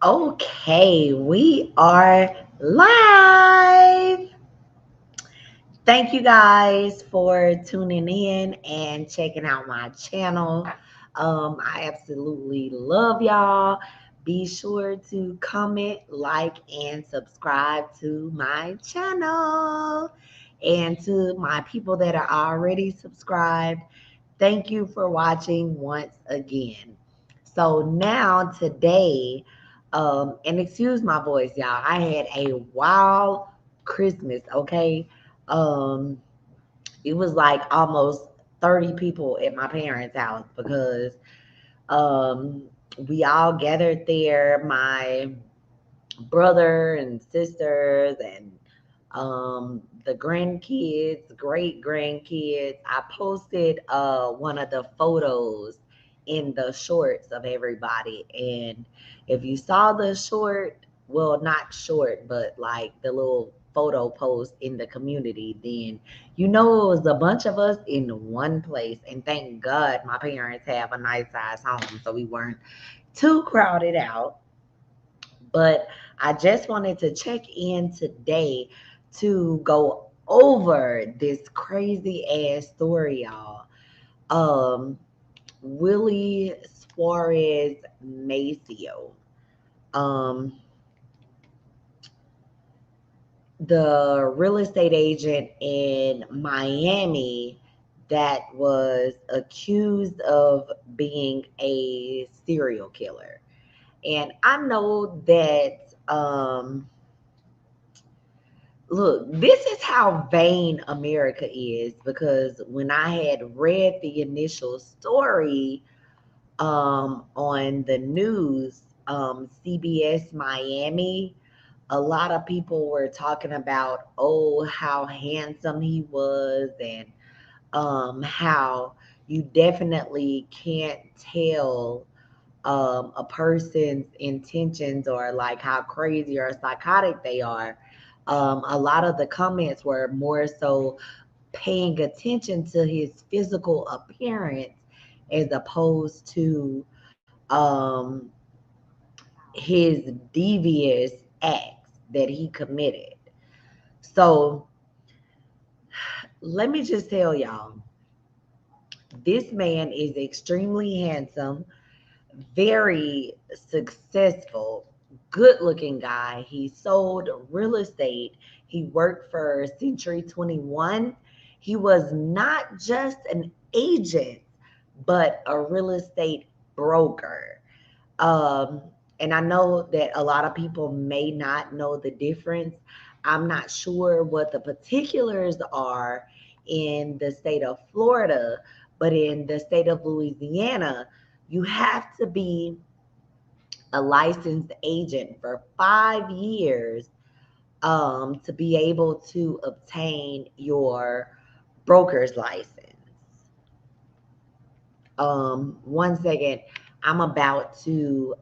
Okay, we are live. Thank you guys for tuning in and checking out my channel. I absolutely love y'all. Be sure to comment, like, and subscribe to my channel. And to my people that are already subscribed, thank you for watching once again. So now today, and excuse my voice, y'all. I had a wild Christmas, okay? Um, it was like almost 30 people at my parents' house because um we all gathered there. My brother and sisters and the grandkids, great grandkids. I posted one of the photos in the shorts of everybody, and if you saw the short, well, not short, but like the little photo post in the community, then you know it was a bunch of us in one place. And thank God my parents have a nice size home, so we weren't too crowded out. But I just wanted to check in today to go over this crazy ass story, y'all. Um, Willy Suarez Maceo. Um, the real estate agent in Miami that was accused of being a serial killer. And I know that look, this is how vain America is, because when I had read the initial story on the news, CBS Miami, a lot of people were talking about, oh, how handsome he was, and how you definitely can't tell a person's intentions or like how crazy or psychotic they are. A lot of the comments were more so paying attention to his physical appearance as opposed to his devious acts that he committed. So let me just tell y'all, this man is extremely handsome, very successful, good looking guy. He sold real estate. He worked for Century 21. He was not just an agent, but a real estate broker. Um, and I know that a lot of people may not know the difference. I'm not sure what the particulars are in the state of Florida, but in the state of Louisiana, you have to be a licensed agent for 5 years to be able to obtain your broker's license. One second, I'm about to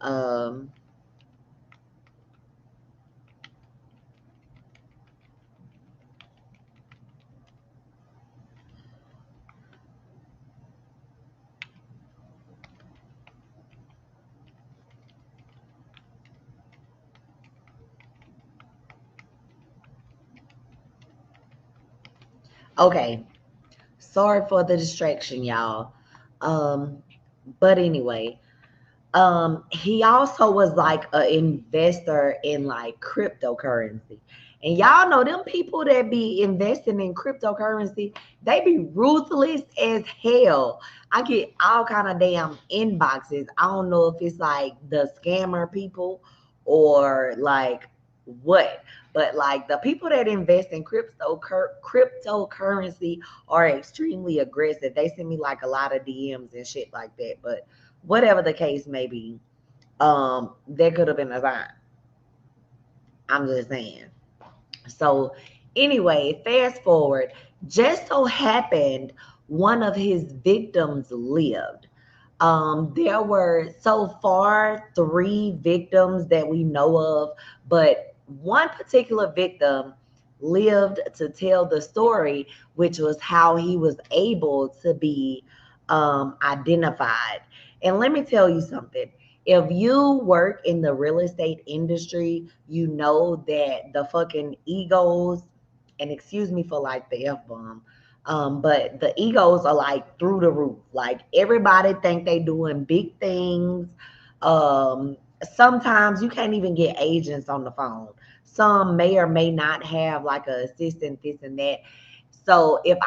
okay. Sorry for the distraction, y'all. Um, but anyway, he also was like an investor in like cryptocurrency. And y'all know them people that be investing in cryptocurrency, they be ruthless as hell. I get all kind of damn inboxes. I don't know if it's like the scammer people or like what, but like the people that invest in cryptocurrency are extremely aggressive. They send me like a lot of DMs and shit like that. But whatever the case may be, there could have been a sign. I'm just saying. So anyway, fast forward, just so happened one of his victims lived. There were so far three victims that we know of, but one particular victim lived to tell the story, which was how he was able to be identified. And let me tell you something. If you work in the real estate industry, you know that the fucking egos, and excuse me for like the F bomb, but the egos are like through the roof. Like everybody think they doing big things. Um, Sometimes you can't even get agents on the phone. Some may or may not have like a assistant, this and that. So if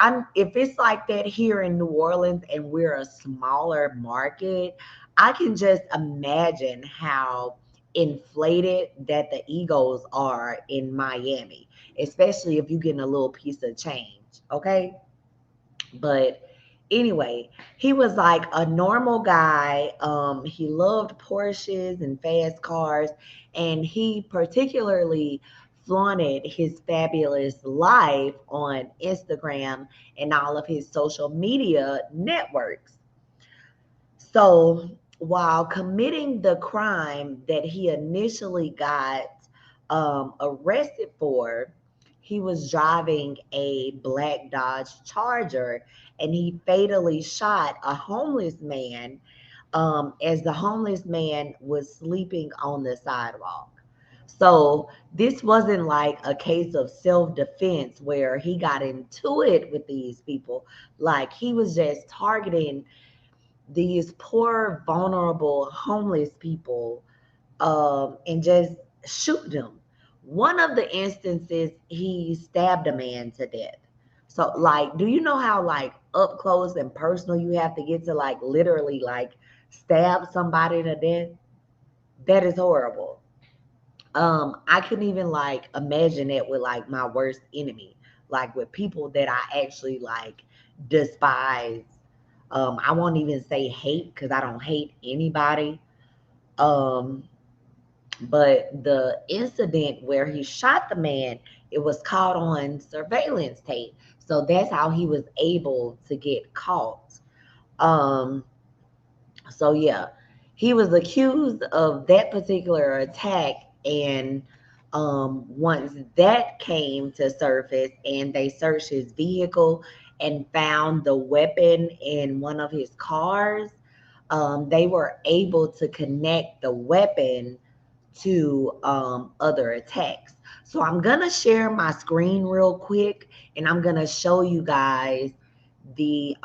it's like that here in New Orleans and we're a smaller market, I can just imagine how inflated that the egos are in Miami, especially if you're getting a little piece of change. Okay. But anyway, he was like a normal guy. He loved Porsches and fast cars, and he particularly flaunted his fabulous life on Instagram and all of his social media networks. So while committing the crime that he initially got arrested for, he was driving a black Dodge Charger and he fatally shot a homeless man as the homeless man was sleeping on the sidewalk. So this wasn't like a case of self-defense where he got into it with these people. Like he was just targeting these poor, vulnerable, homeless people and just shoot them. One of the instances, he stabbed a man to death. So, like, do you know how like up close and personal you have to get to like literally like stab somebody to death? That is horrible. I couldn't even like imagine it with like my worst enemy, like with people that I actually like despise. I won't even say hate because I don't hate anybody. Um, but the incident where he shot the man, it was caught on surveillance tape. So that's how he was able to get caught. Um, so yeah, he was accused of that particular attack, and once that came to surface, and they searched his vehicle and found the weapon in one of his cars, they were able to connect the weapon to other attacks. So I'm gonna share my screen real quick, and I'm gonna show you guys the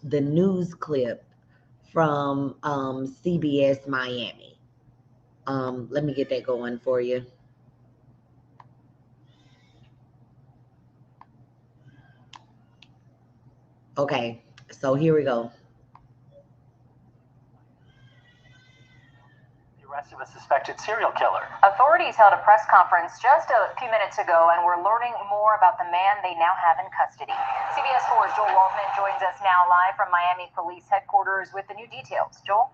news clip from CBS Miami. Let me get that going for you. Okay, so here we go. The arrest of a suspected serial killer. Authorities held a press conference just a few minutes ago, and we're learning more about the man they now have in custody. CBS 4's Joel Waldman joins us now live from Miami Police Headquarters with the new details. Joel?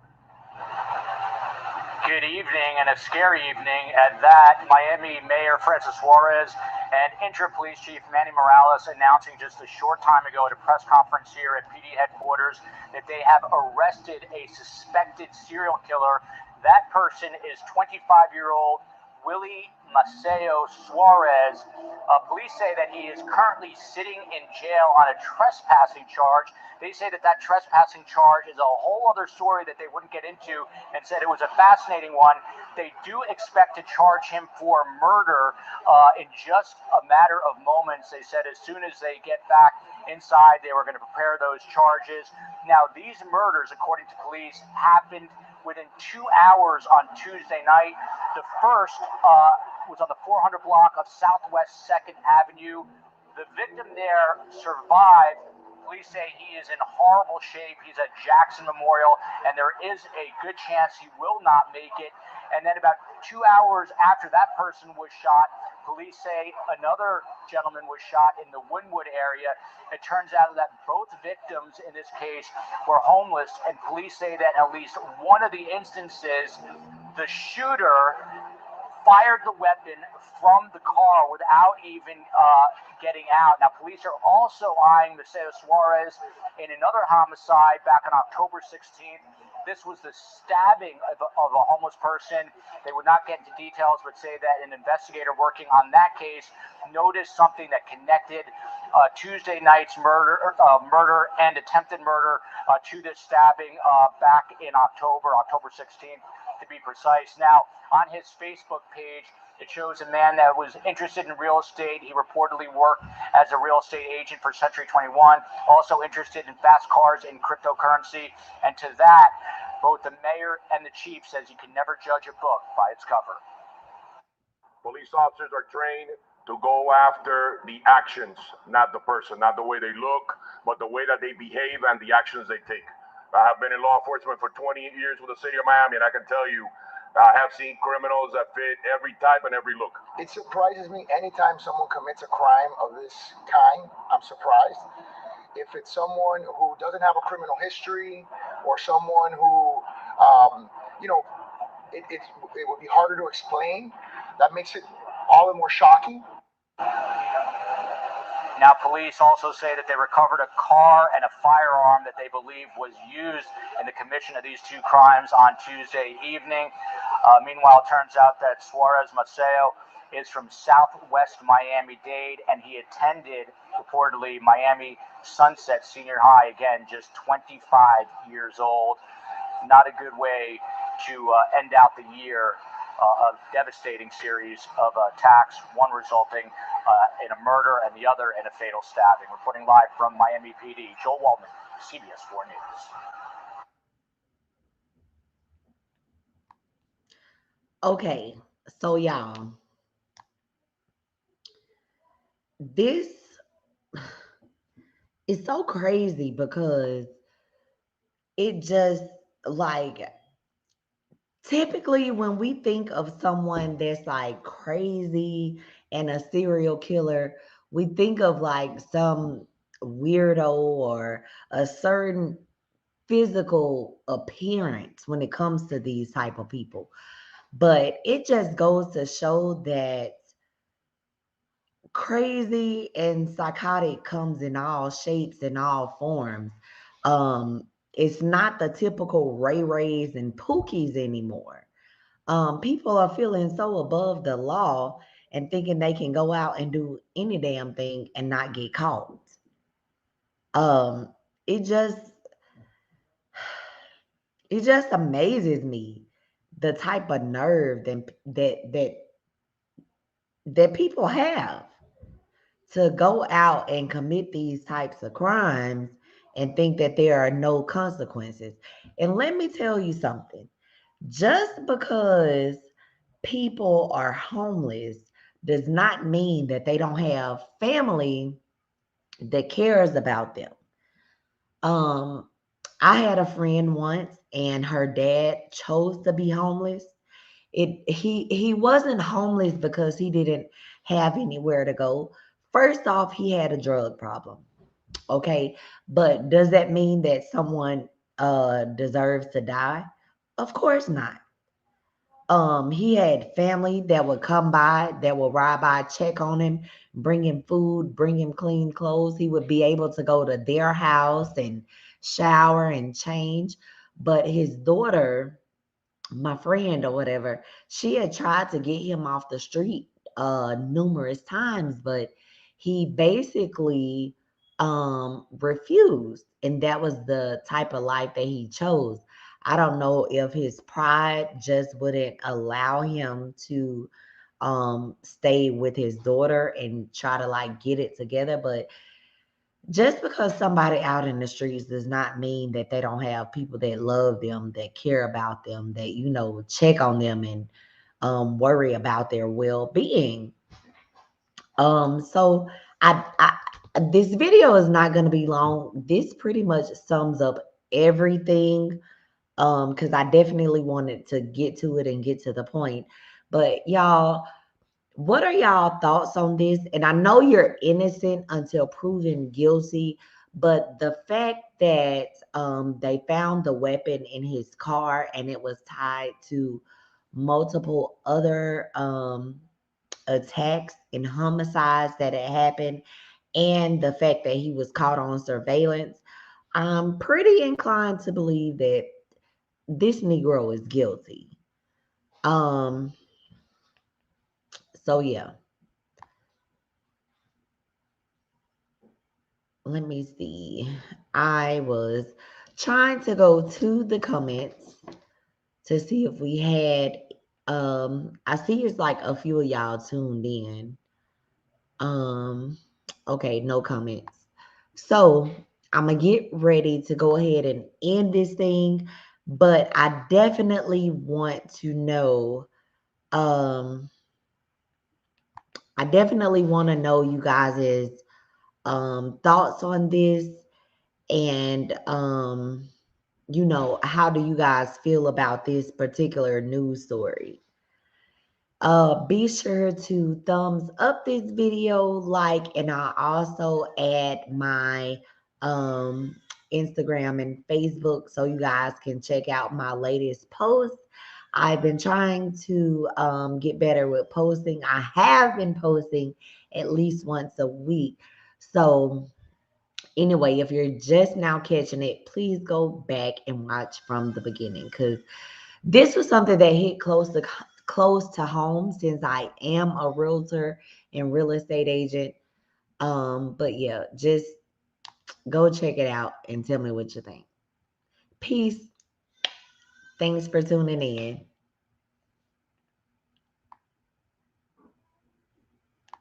Good evening, and a scary evening at that. Miami Mayor Francis Suarez and Intra Police Chief Manny Morales announcing just a short time ago at a press conference here at PD headquarters that they have arrested a suspected serial killer. That person is 25-year-old Willy Maceo Suarez. Police say that he is currently sitting in jail on a trespassing charge. They say that that trespassing charge is a whole other story that they wouldn't get into, and said it was a fascinating one. They do expect to charge him for murder in just a matter of moments. They said as soon as they get back inside, they were going to prepare those charges. Now, these murders, according to police, happened within 2 hours on Tuesday night. The first was on the 400 block of Southwest 2nd Avenue. The victim there survived. Police say he is in horrible shape. He's at Jackson Memorial, and there is a good chance he will not make it. And then about 2 hours after that person was shot, police say another gentleman was shot in the Wynwood area. It turns out that both victims in this case were homeless, and police say that at least one of the instances, the shooter fired the weapon from the car without even getting out. Now, police are also eyeing Maceo Suarez in another homicide back on October 16th. This was the stabbing of a homeless person. They would not get into details, but say that an investigator working on that case noticed something that connected Tuesday night's murder and attempted murder to this stabbing back in October 16th to be precise. Now, on his Facebook page, it shows a man that was interested in real estate. He reportedly worked as a real estate agent for Century 21, also interested in fast cars and cryptocurrency. And to that, both the mayor and the chief says you can never judge a book by its cover. Police officers are trained to go after the actions, not the person, not the way they look, but the way that they behave and the actions they take. I have been in law enforcement for 20 years with the city of Miami, and I can tell you, I have seen criminals that fit every type and every look. It surprises me anytime someone commits a crime of this kind. I'm surprised. If it's someone who doesn't have a criminal history or someone who, you know, it would be harder to explain. That makes it all the more shocking. Now, police also say that they recovered a car and a firearm that they believe was used in the commission of these two crimes on Tuesday evening. Meanwhile, it turns out that Suarez Maceo is from Southwest Miami-Dade, and he attended, reportedly, Miami Sunset Senior High, again, just 25 years old. Not a good way to end out the year. A devastating series of attacks, one resulting in a murder and the other in a fatal stabbing. Reporting live from Miami PD, Joel Waldman, CBS 4 News. Okay, so y'all, this is so crazy because it just like typically when we think of someone that's like crazy and a serial killer, we think of like some weirdo or a certain physical appearance when it comes to these type of people. But it just goes to show that crazy and psychotic comes in all shapes and all forms. It's not the typical Ray Rays and Pookies anymore. People are feeling so above the law and thinking they can go out and do any damn thing and not get caught. Um, it just it just amazes me the type of nerve that people have to go out and commit these types of crimes and think that there are no consequences. And let me tell you something. Just because people are homeless does not mean that they don't have family that cares about them. Um, I had a friend once and her dad chose to be homeless. He wasn't homeless because he didn't have anywhere to go. First off, he had a drug problem. Okay. But does that mean that someone deserves to die? Of course not. He had family that would come by, that would ride by, check on him, bring him food, bring him clean clothes. He would be able to go to their house and shower and change. But his daughter, my friend or whatever, she had tried to get him off the street numerous times, but he basically refused. And that was the type of life that he chose. I don't know if his pride just wouldn't allow him to stay with his daughter and try to like get it together, but just because somebody out in the streets does not mean that they don't have people that love them, that care about them, that check on them and worry about their well-being. So I this video is not going to be long. This pretty much sums up everything because I definitely wanted to get to it and get to the point. But y'all, what are y'all thoughts on this? And I know you're innocent until proven guilty, but the fact that they found the weapon in his car and it was tied to multiple other attacks and homicides that had happened, and the fact that he was caught on surveillance, I'm pretty inclined to believe that this Negro is guilty. Um, so yeah. let me see. I was trying to go to the comments to see if we had I see it's like a few of y'all tuned in. Um okay, no comments. So I'm gonna get ready to go ahead and end this thing, but I definitely want to know um I definitely want to know you guys' thoughts on this, and you know, how do you guys feel about this particular news story? Be sure to thumbs up this video, like, and I'll also add my um Instagram and Facebook so you guys can check out my latest posts. I've been trying to get better with posting. I have been posting at least once a week. So anyway, if you're just now catching it, please go back and watch from the beginning, because this was something that hit close to home since I am a realtor and real estate agent. But yeah, just go check it out and tell me what you think. Peace. Thanks for tuning in.